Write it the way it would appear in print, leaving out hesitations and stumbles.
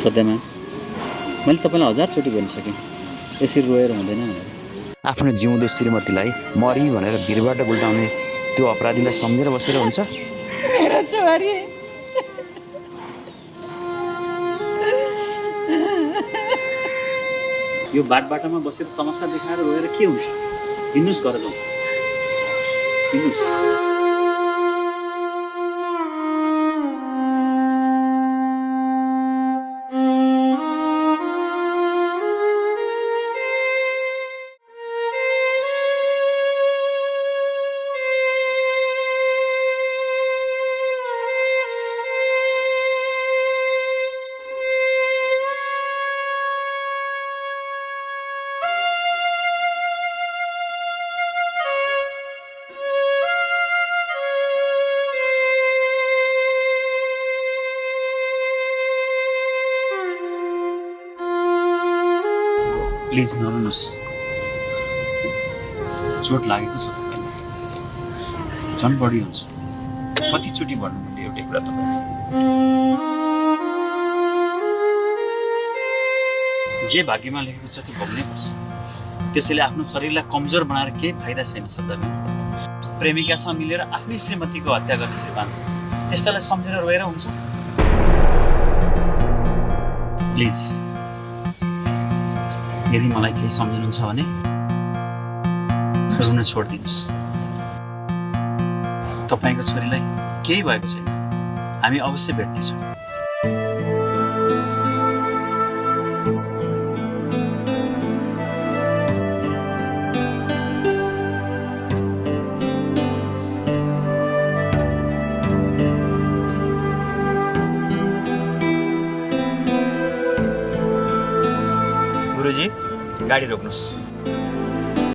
सधैँमा मैले तपाईँलाई 1000 चोटि भनिसकेँ यसरी रोएर हुँदैन भनेर। आफ्नो जिउँदो श्रीमतीलाई मरी भनेर भिरबाट गुल्टाउने त्यो अपराधीलाई सम्झेर बसेर हुन्छ? मेरो छोरी यो बाटोमा बसेर तमासा देखाएर रोएर के हुन्छ? हिँड्नुहोस् घर जाउँ, हिँड्नुहोस्। प्लिज नरुनुहोस्, चोट लागेको छ तपाईँलाई, झन् बढी हुन्छ। कतिचोटि भन्नु मैले एउटै कुरा तपाईँलाई, जे भाग्यमा लेखेको छ त्यो भोग्नै पर्छ। त्यसैले आफ्नो शरीरलाई कमजोर बनाएर केही फाइदा छैन सदामा। प्रेमिकासँग मिलेर आफ्नै श्रीमतीको हत्या गर्ने श्रीमान, त्यस्तालाई सम्झेर रोएर हुन्छ? प्लिज, यदि मलाई केही सम्झिनुहुन्छ भने रुन छोडिदिनुहोस्। तपाईँको छोरीलाई केही भएको छैन, हामी अवश्य भेट्नेछौँ। गुरुजी, गाडी रोक्नुहोस्।